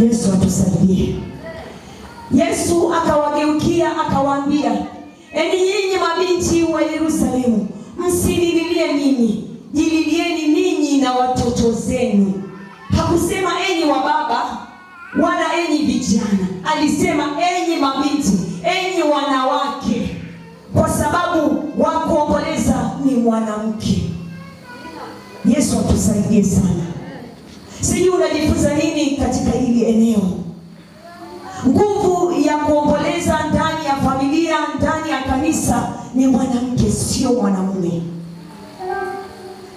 Yesu atusaidie. Yesu akawageukia akawaambia, enyi nyinyi mabinti wa Yerusalemu, msinililie mimi, jililieni ninyi na watoto zenu. Hakusema enyi wa baba wala enyi vijana, alisema enyi mabinti, enyi wanawake, kwa sababu wa kuomboleza ni mwanamke. Yesu atusaidie sana. Sijui unajifunza nini katika hili eneo. Nguvu ya kuomboleza ndani ya familia, ndani ya kanisa ni mwanamke, sio mwanamume.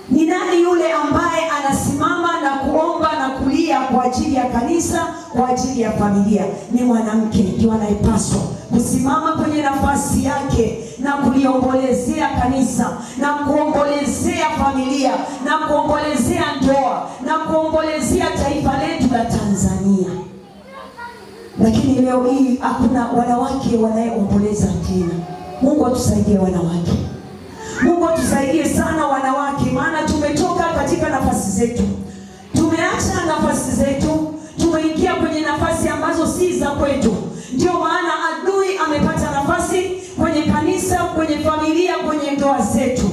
Ni nani yule ambaye anasimama na kuomba na kulia kwa ajili ya kanisa, kwa ajili ya familia? Ni mwanamke. Ndio anayepaswa kusimama kwenye nafasi yake na kuliombolezea kanisa, na kuombolezea familia, na kuombolezea ndoa, na kuombolezea taifa letu la Tanzania. Lakini leo hii hakuna wanawake wanayeomboleza tena. Mungu atusaidie wanawake. Mungu atusaidie sana wanawake, maana tumetoka katika nafasi zetu. Tumeacha nafasi zetu, tumeingia kwenye nafasi ambazo si za kwetu. Ndio maana adui amepata nafasi kwenye kanisa, kwenye familia, kwenye ndoa zetu.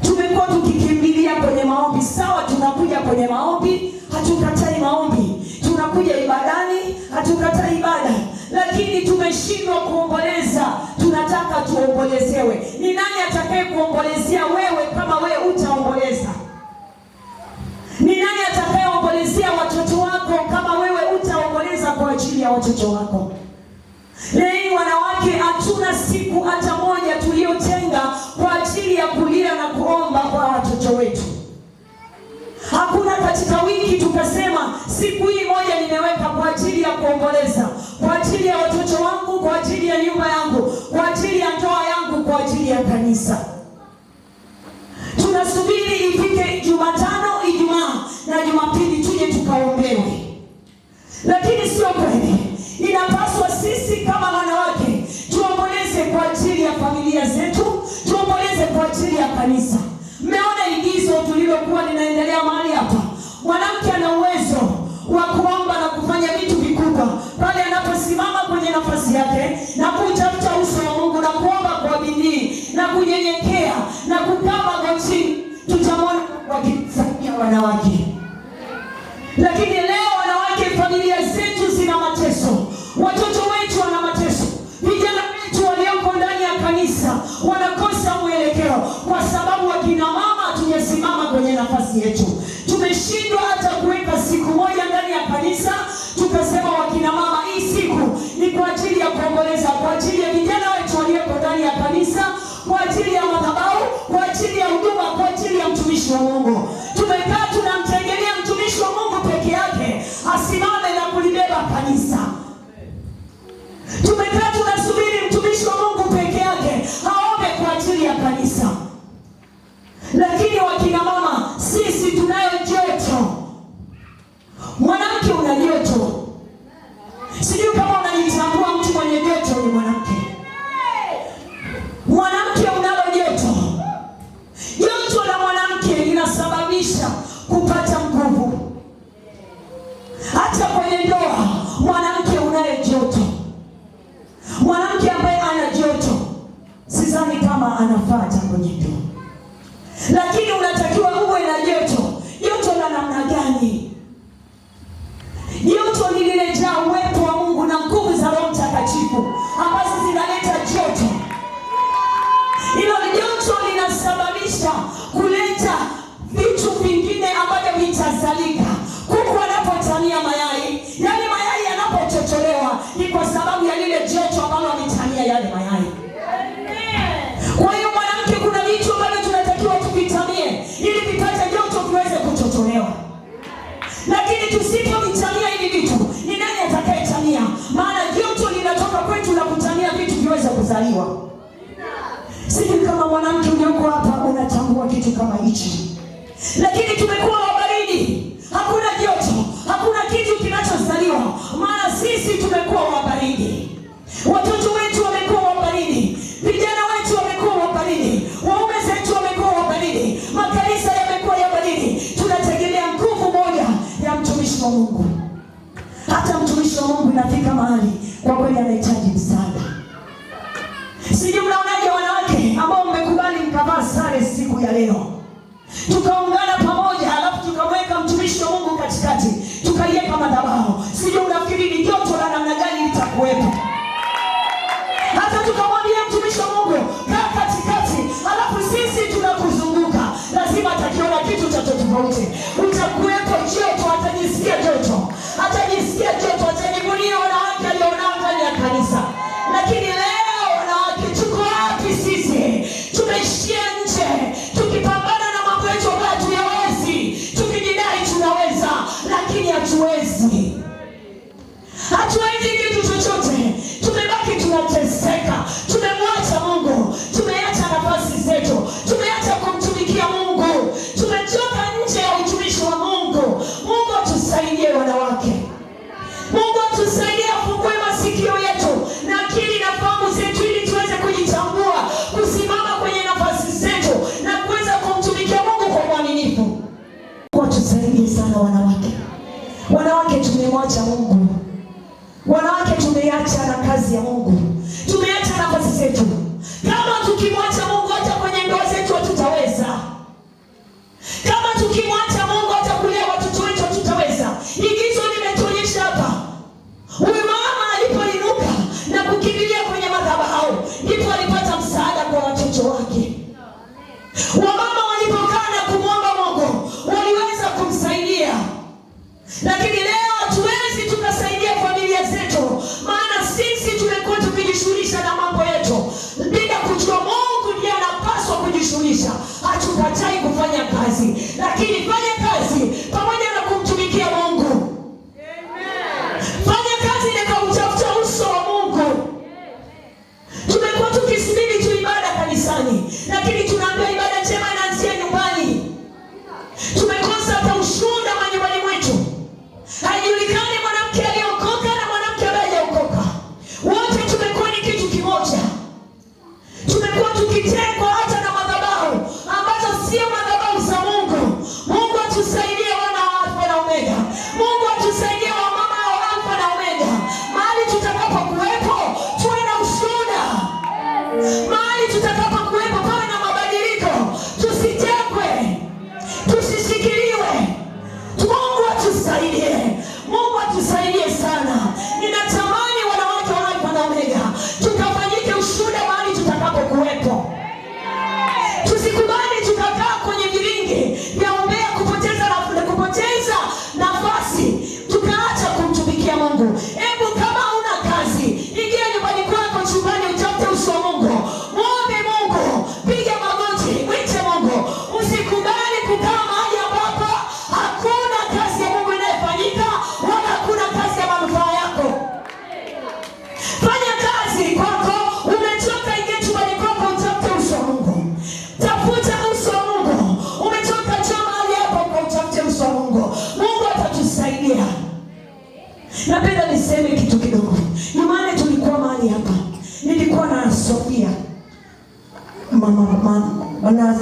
Tumekuwa tukikimbilia kwenye maombi. Sawa, tunakuja kwenye maombi, hatukatai maombi. Tunakuja ibadani, hatukatai ibada. Lakini tumeshindwa kuomboleza. Tunataka tuombolezewe. Ni nani atakaye kuombolezea wewe kama wewe utaomboleza? Ni nani atakayeombolezea watoto wako kama wewe utaomboleza kwa ajili ya watoto wako? Leo wanawake hatuna siku hata moja tuliotenga kwa ajili ya kulia na kuomba kwa watoto wetu. Hakuna katika wiki tukasema siku hii moja nimeweka kwa ajili ya kuomboleza, kwa ajili ya watoto wangu, kwa ajili ya nyumba yangu, kwa ajili ya ndoa yangu, kwa ajili ya kanisa. Tunasubiri ifike Jumatano, Ijumaa na Jumapili tuje tukaombewe. Lakini sio kweli. Inapaswa sisi kama wanawake tuomboleze kwa ajili ya familia zetu, tuomboleze kwa ajili ya kanisa. Mmeona igizo tulilokuwa linaendelea mahali hapa. Mwanamke ana uwezo wa kuomba na kufanya vitu vikubwa pale anaposimama kwenye nafasi yake na kutafuta uso wa Mungu na kuomba kwa bidii na kunyenyekea na kukaa magotini. Tutamwona wakifanyia wanawake. Lakini leo wanawake, familia zetu zina mateso, watoto wetu wana mateso, vijana wetu walioko ndani ya kanisa wanakosa mwelekeo kwa sababu wakina mama tumesimama kwenye nafasi yetu. Tumeshindwa hata kuweka siku moja ndani ya kanisa tukasema wakina mama, hii siku ni kwa ajili ya kuomboleza, kwa ajili ya vijana wetu walioko ndani ya kanisa, kwa ajili ya madhabahu, kwa ajili ya huduma, kwa ajili ya mtumishi wa Mungu. Tumekaa tunamtegemea mtumishi wa Mungu peke yake asimame na kulibeba kanisa. Tumekaa tunasubiri mtumishi wa Mungu peke yake aombe kwa ajili ya kanisa. Lakini wakina mama, sisi tunayo joto. Mwanamke una joto. Sijui kama unajitambua, mtu mwenye joto ni mwanamke. Mwanamke unalo joto. Joto la mwanamke linasababisha kupata nguvu. Hata kwenye ndoa, mwanamke unaye joto. Mwanamke ambaye ana joto, sidhani kama anafaa kwenye ndoa. Lakini unatakiwa uwe na joto. Joto la namna gani? Joto lililojaa uwepo wa Mungu na nguvu za Roho Mtakatifu ambazo zinaleta joto. Hilo joto linasababisha kuleta vitu vingine ambavyo vitazalika. Kuku anapotania mayai, yale mayai yanapochocholewa ni kwa sababu ya lile joto ambalo ametania yale mayai. Kwa hiyo mwanamke, kuna vitu ambavyo tunatakiwa tuvitamie ili vipate joto viweze kuchocholewa. Lakini tusipovitamia hivi vitu, ni nani atakayetamia? Maana joto linatoka kwetu na kutamia vitu viweze kuzaliwa. Sijui kama mwanamke ulioko hapa unatambua kitu kama hichi. Lakini tumekuwa wabaridi. Hakuna joto, hakuna kitu kinachozaliwa. Maana sisi tumekuwa wabaridi. Watoto wetu wamekuwa wabaridi. Vijana wetu wamekuwa wabaridi. Waume zetu wamekuwa wabaridi. Makanisa yamekuwa ya baridi. Tunategemea nguvu moja ya mtumishi wa Mungu. Mungu inafika mahali kwa kweli anahitaji msaada. Sijui mnaonaje wanawake ambao mmekubali mkavaa sare siku ya leo, tukaungana pamoja, alafu tukamweka mtumishi wa Mungu katikati, tukaiweka madhabahu. Sijui unafikiri ni joto la namna gani litakuwepo? Hata tukamwambia mtumishi wa Mungu kaa katikati, alafu sisi tunakuzunguka, lazima atakiona kitu cha tofauti. Utakuwepo joto, atajisikia joto, atajisikia joto, atajivunia wanawake alionao ndani ya kanisa. Lakini leo wanawake tuko wapi sisi? Tumeishia nje, tukipambana na mambo yetu ambayo hatuyawezi, tukijidai tunaweza, lakini hatuwezi. Hatuwezi kitu chochote. Tumebaki tunateseka. Tumemwacha Mungu. Tumeacha nafasi zetu. Tumeacha kumtumikia Mungu. Tumetoka nje ya utumishi wa Mungu. Mungu atusaidie wanawake. Mungu atusaidie, afungue masikio yetu na akili na fahamu zetu ili tuweze kujitambua, kusimama kwenye nafasi zetu na kuweza kumtumikia Mungu kwa uaminifu. Mungu atusaidie sana wanawake. Wanawake tumemwacha Mungu. Wanawake tumeacha na kazi ya Mungu. Tumeacha nafasi zetu. Kama tukimwacha Mungu hata kwenye ndoa zetu hatutaweza. Kama tukimwacha Mungu hata kulea watoto wetu hatutaweza. Igizo limetuonyesha hapa. Huyu mama alipoinuka na kukimbilia kwenye madhabahu, ndipo alipata msaada kwa watoto wake. Wamama walipokaa na kumwomba Mungu, waliweza kumsaidia. Lakini leo hatuwezi tukasaidia familia zetu, maana sisi tumekuwa tukijishughulisha na mambo yetu bila kujua Mungu ndiye anapaswa kujishughulisha. Hatukatai kufanya kazi, lakini fanya kazi pamoja na kumtumikia Mungu. Fanya kazi na kutafuta uso wa Mungu. Tumekuwa tukisubiri tu ibada kanisani, lakini tunaambia ibada njema inaanzia nyumbani. Tumekosa hata ushuhuda manyumbani mwetu. Haijulikani mwanamke aliyeokoka na mwanamke ambaye hajaokoka. Wote tumekuwa ni kitu kimoja. Tumekuwa tukitengwa hata na madhabahu ambazo sio madhabahu za Mungu. Mungu atusaidie wana wa Alfa na Omega. Mungu atusaidie wamama wa Alfa na Omega. Mahali tutakapokuwepo tuwe na ushuhuda. Mahali tutakapokuwepo pawe na mabadiliko. Tusitekwe, tusishikiliwe. Mungu atusaidie. Mungu atusaidie sana. Ninatamani wanawake wa Alfa na Omega tukafanyike ushuhuda mahali tutakapokuwepo. Tusikubali tukakaa kwenye viringi vya umbea, kupoteza nafasi, tukaacha kumtumikia Mungu. Hebu kama una kazi, ingia nyumbani kwako, chumbani, utafute uso wa Mungu. Muombe Mungu, piga magoti, mwite Mungu. Usikubali kukaa mahali ambapo hakuna kazi ya Mungu inayofanyika wala hakuna kazi ya manufaa yako. Fanya kazi kwako, umechoka, ingia chumbani kwako, utafute uso wa Mungu. Tafuta uso wa Mungu. Umechoka, njoo mahali hapo kwa utafute uso wa Mungu. Mungu atatusaidia. Napenda niseme kitu kidogo. Nyumbani tulikuwa mahali hapa. Nilikuwa na Sofia. Mama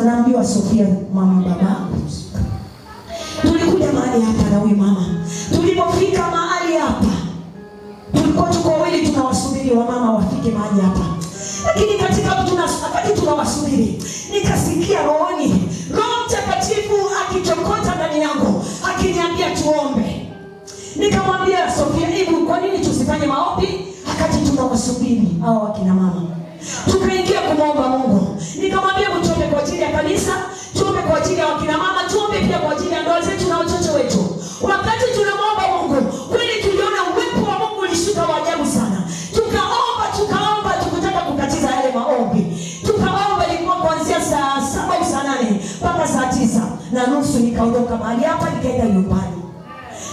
naambiwa Sofia mama baba. Tulikuja mahali hapa na huyu mama. Tulipofika mahali hapa, tulikuwa tuko wawili tunawasubiri wamama wafike mahali hapa. Lakini wakati tunawasubiri, nikasikia rohoni, Roho Mtakatifu akitokota ndani yangu, akiniambia tuombe. Nikamwambia Sofia, hebu kwa nini tusifanye maombi wakati tunawasubiri hao wakina mama? Tukaingia kumwomba Mungu. Nikamwambia tuombe kwa ajili ya kanisa, tuombe kwa ajili ya wakina mama, tuombe pia kwa ajili ya ndoa zetu na watoto wetu. Wakati tunamwomba Mungu, kweli tuliona uwepo wa Mungu ulishuka wa ajabu sana. Tukaomba tukutaka kukatiza yale maombi. Tukaomba ilikuwa kuanzia saa 7 au saa 8 mpaka saa 9:30. Nikaondoka mahali hapa nikaenda nyumbani.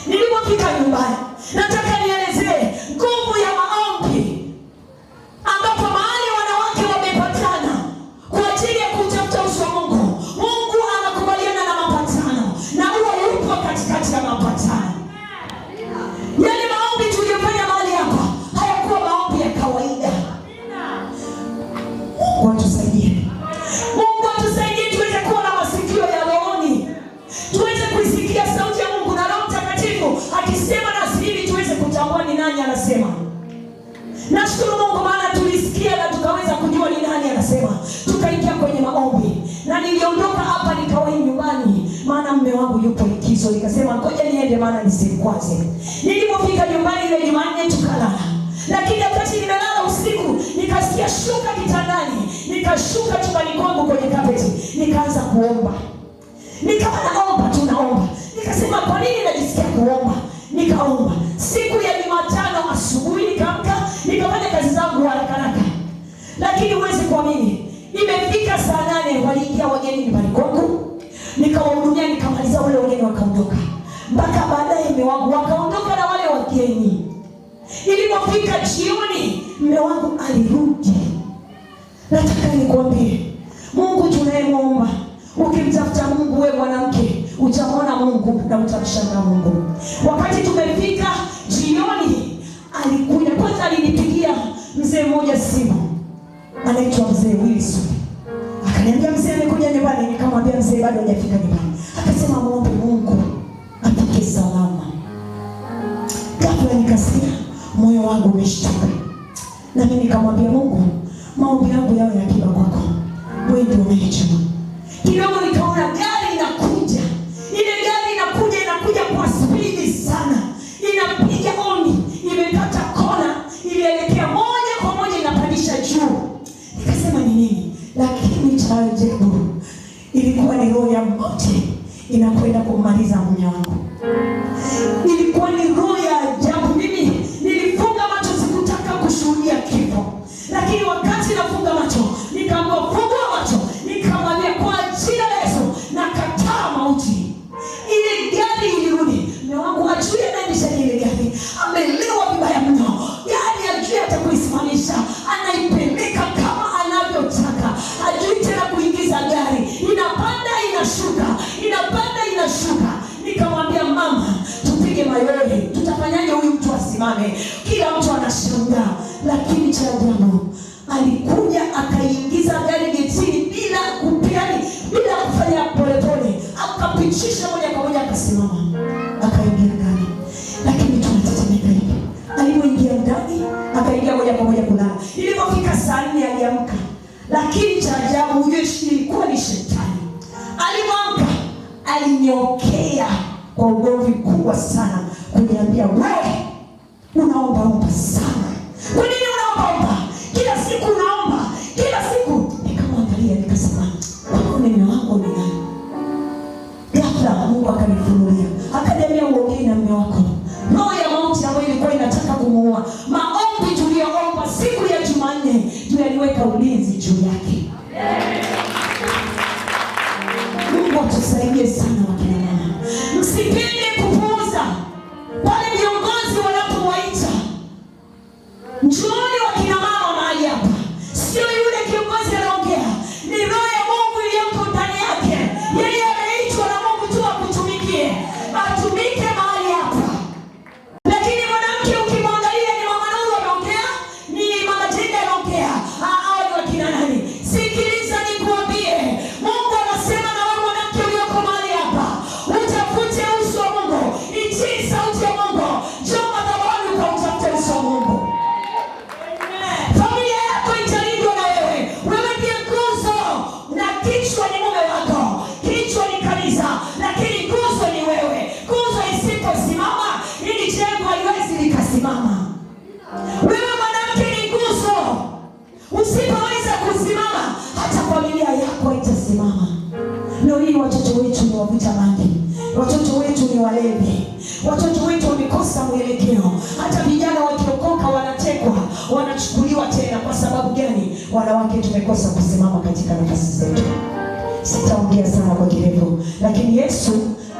Nilipofika nyumbani, nataka nielezee nguvu ya maombi, ambapo mahali wanawake wamepatana kwa ajili ya kutafuta uso wa Mungu. Mungu anakubaliana na mapatano na huwa yupo katikati ya mapatano. Yale maombi tuliyofanya mahali hapa hayakuwa maombi ya kawaida. Mungu atusaidie. Mungu atusaidie tuweze kuwa na masikio ya rohoni. Tuweze kuisikia sauti ya Mungu na Roho Mtakatifu akisema nasi ili tuweze kutambua tukaingia kwenye maombi, na niliondoka hapa nikawahi nyumbani, maana mume wangu yupo likizo. Nikasema ngoja niende, maana nisikwaze. Nilipofika nyumbani ile Jumanne tukalala, lakini wakati nimelala usiku nikasikia shuka kitandani, nikashuka chumbani kwangu kwenye kapeti, nikaanza kuomba. Nikawa naomba. Nikasema kwa nini najisikia kuomba? Nikaomba. Siku ya Jumatano asubuhi nikaamka, nikafanya kazi zangu haraka. Lakini huwezi kuamini, imefika saa 8 waliingia wageni nyumbani kwangu. Nikawahudumia, nikamaliza, wale wageni wakaondoka. Mpaka baadaye mume wangu wakaondoka na wale wageni. Ilipofika jioni, mume wangu alirudi. Nataka nikwambie, Mungu tunayemwomba, ukimtafuta Mungu wewe mwanamke, utamwona Mungu na utamshangaa Mungu. Wakati tumefika jioni, alikuja kwanza, alinipigia mzee mmoja simu, anaitwa mzee Wilson. Akaniambia mzee amekuja nyumbani. Nikamwambia mzee bado hajafika nyumbani. Akasema muombe Mungu apike salama. Ghafla nikasikia moyo wangu umeshtuka. Na mimi nikamwambia Mungu, maombi yangu yawe yakiwa kwako, wewe ndio unayejua. Kidogo nikaona gari inakuja. Ile gari inakuja kwa spidi sana. Inapiga honi, imekata kona, ilielekea moja kwa moja inapandisha juu. Nikasema ni nini? Lakini cha ajabu, ilikuwa ni roho ya mauti inakwenda kumaliza mume wangu. Ilikuwa ni roho ya ajabu. Mimi nilifunga macho, sikutaka kushuhudia kifo. Lakini wakati nafunga macho, nikaambiwa fungua macho. Nikamwambia kwa jina la Yesu nakataa mauti. Ile gari ilirudi. Mume wangu ajui anaendesha ile gari, amelewa vibaya mno. Gari ajui atakuisimamisha, anaipeleka kama anavyotaka. Ajui tena kuingiza gari, inapanda inashuka, inapanda inashuka. Nikamwambia mama, tupige mayowe, tutafanyaje huyu mtu asimame? Kila mtu anashangaa. Lakini cha ajabu, alikuja akaingiza gari getini bila kufanya polepole, akapitisha moja kwa moja, akasimama, akaingia ndani. Lakini tunatetemeka hivi. Alipoingia ndani, akaingia moja kwa moja kulala. Ilipofika saa 4 aliamka. Lakini cha ajabu, huyo ilikuwa ni shetani. Alipoamka, alinyokea kwa ugomvi kubwa sana kuniambia, wewe unaomba sana. Kwa nini unaomba? Kila siku unaomba, kila siku. Nikamwangalia nikasema, wewe mume wangu ni nani? Ghafla Mungu akanifunulia, akaniambia uongee na mume wako. Roho ya mauti ambayo ilikuwa inataka kumuua, maombi tuliyoomba siku ya Jumanne ndio yaliweka ulinzi juu yake. Mungu atusaidie sana wakina mama. Msipende kupuuza pale viongozi wanapowaita. Njooni wakina mama mahali hapa. Sio yule kiongozi anaongea, ni roho ya Mungu iliyoko ndani yake. Yeye ameitwa na Mungu tu akutumikie, atumike mahali hapa. Lakini mwanamke ukimwangalia, ni mama Nuru ameongea, ni mama Jenda ameongea, hao ni wakina nani? Sikiliza nikuambie, Mungu anasema na wewe mwanamke uliyoko mahali hapa, utafute uso wa Mungu, itii sauti ya Mungu, njoo madhabahuni ukamtafute uso wa Mungu. Familia yako italindwa na wewe. Wewe ndiye nguzo, na kichwa ni mume wako, kichwa ni kanisa, lakini nguzo ni wewe. Nguzo isiposimama, ili jengo haliwezi likasimama. Wewe mwanamke ni nguzo. Usipoweza kusimama, hata familia yako haitasimama. Leo hii watoto wetu ni wavuta bangi, watoto wetu ni walevi, watoto wetu wamekosa mwelekeo. Hata vijana wakiokoka wanatekwa, wanachukuliwa tena. Kwa sababu gani? Wanawake tumekosa kusimama katika nafasi zetu. Sitaongea sana kwa kirefu, lakini Yesu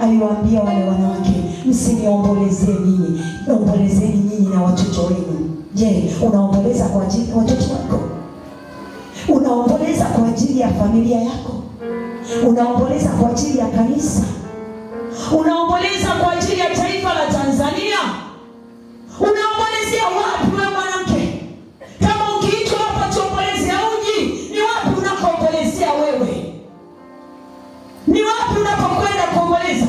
aliwaambia wale wanawake, msiniombolezee nyinyi, ombolezeni nyinyi na watoto wenu. Je, unaomboleza kwa ajili ya watoto wako? Unaomboleza kwa ajili ya familia yako? Unaomboleza kwa ajili ya kanisa? Unaomboleza kwa ajili ya taifa la Tanzania? Unaombolezea wapi wewe mwanamke? Kama ukiitwa hapa tuombolezea uji, ni wapi unakoombolezea wewe? Ni wapi unapokwenda kuomboleza?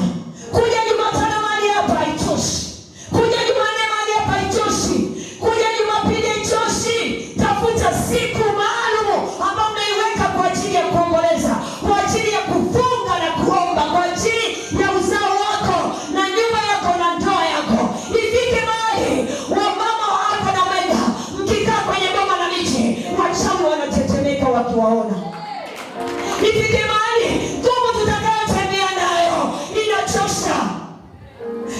Kuja Jumatano mahali hapa haitoshi. Kuja Jumanne mahali hapa haitoshi. Kuja Jumapili haitoshi. Tafuta siku maalum ambayo umeiweka kwa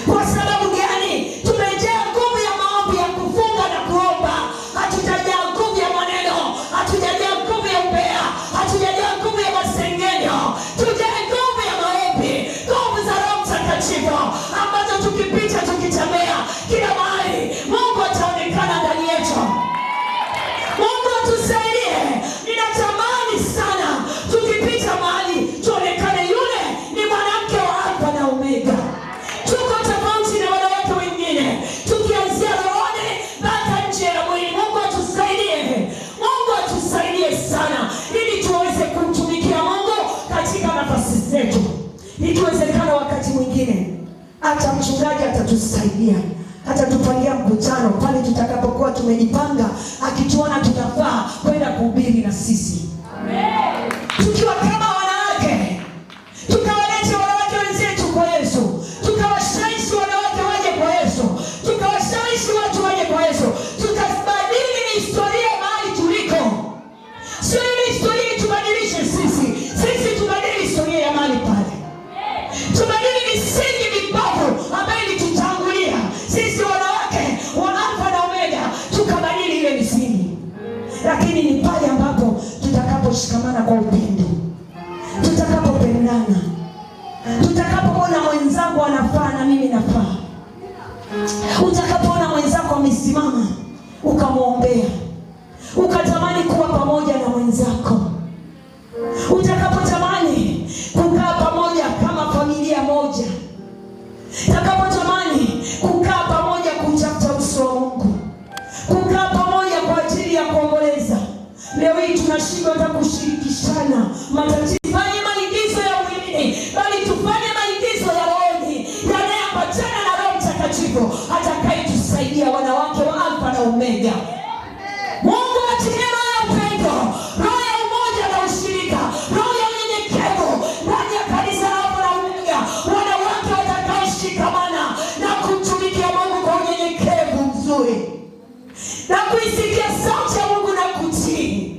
Kwa sababu gani? Tumejaa nguvu ya maombi ya kufunga na kuomba. Hatujajaa nguvu ya maneno, hatujajaa nguvu ya umbea, hatujajaa nguvu ya masengenyo. Tujae nguvu ya maombi, nguvu za Roho Mtakatifu ambazo tukipita tukitembea kila mahali Mungu ataonekana ndani yetu. Mungu atusaidie. Ninatamani sana tukipita mahali tuonekane yule ni mwanamke wa Alfa na Omega. Tuko tofauti na wanawake wengine, tukianzia rohoni mpaka nje ya mwili. Mungu atusaidie. Mungu atusaidie sana ili tuweze kumtumikia Mungu katika nafasi zetu. Ikiwezekana wakati mwingine hata mchungaji atatusaidia, atatupangia mkutano pale tutakapokuwa tumejipanga, akituona tunafaa kwenda kuhubiri na sisi. Amen. Tukiwa kama wanawake, tukawalete wanawake wenzetu kwa Yesu, tukawashawishi wanawake waje kwa Yesu, tukawashawishi watu waje kwa Yesu, tukabadili historia mahali tuliko. Sio ile historia tubadilishe sisi tubadili historia ya mahali pale. Tubadili misingi mibovu ambayo ilitutangulia sisi wanawake wa Alfa na Omega, tukabadili ile misingi. Lakini ni pale ambapo tutakaposhikamana kwa upendo, tutakapopendana, tutakapoona mwenzangu anafaa na mimi nafaa, utakapoona mwenzako amesimama ukamwombea, ukatamani kuwa pamoja na mwenzako, utakapotamani kukaa pamoja kama familia moja, utakapotamani kukaa pamoja kutafuta uso wa Mungu, kukaa pamoja kwa ajili ya kuomboleza. Leo hii tunashindwa hata kushirikishana matatizo. Fanye maigizo ya mwilini, bali tufanye maigizo ya rohoni yanayoambatana na Roho Mtakatifu atakayetusaidia, wanawake wa Alfa na Omega. Mungu atilie roho ya upendo, roho ya umoja na ushirika, roho ya unyenyekevu ndani ya kanisa la Alfa na Omega, wanawake watakaoshikamana na kumtumikia Mungu kwa unyenyekevu mzuri na kuisikia sauti ya Mungu na kutii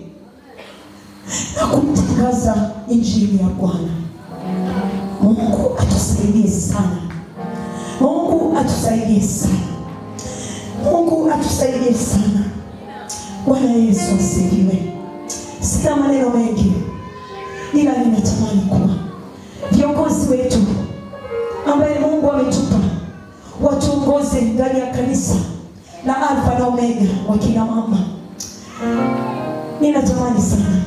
na kumtangaza injili ya Bwana. Mungu atusaidie sana. Mungu atusaidie sana. Mungu atusaidie sana. Bwana Yesu asifiwe. Sina maneno mengi, ila ninatamani kuwa viongozi wetu ambaye Mungu ametupa watuongoze ndani ya kanisa la Alfa na Omega, wakina mama, ninatamani sana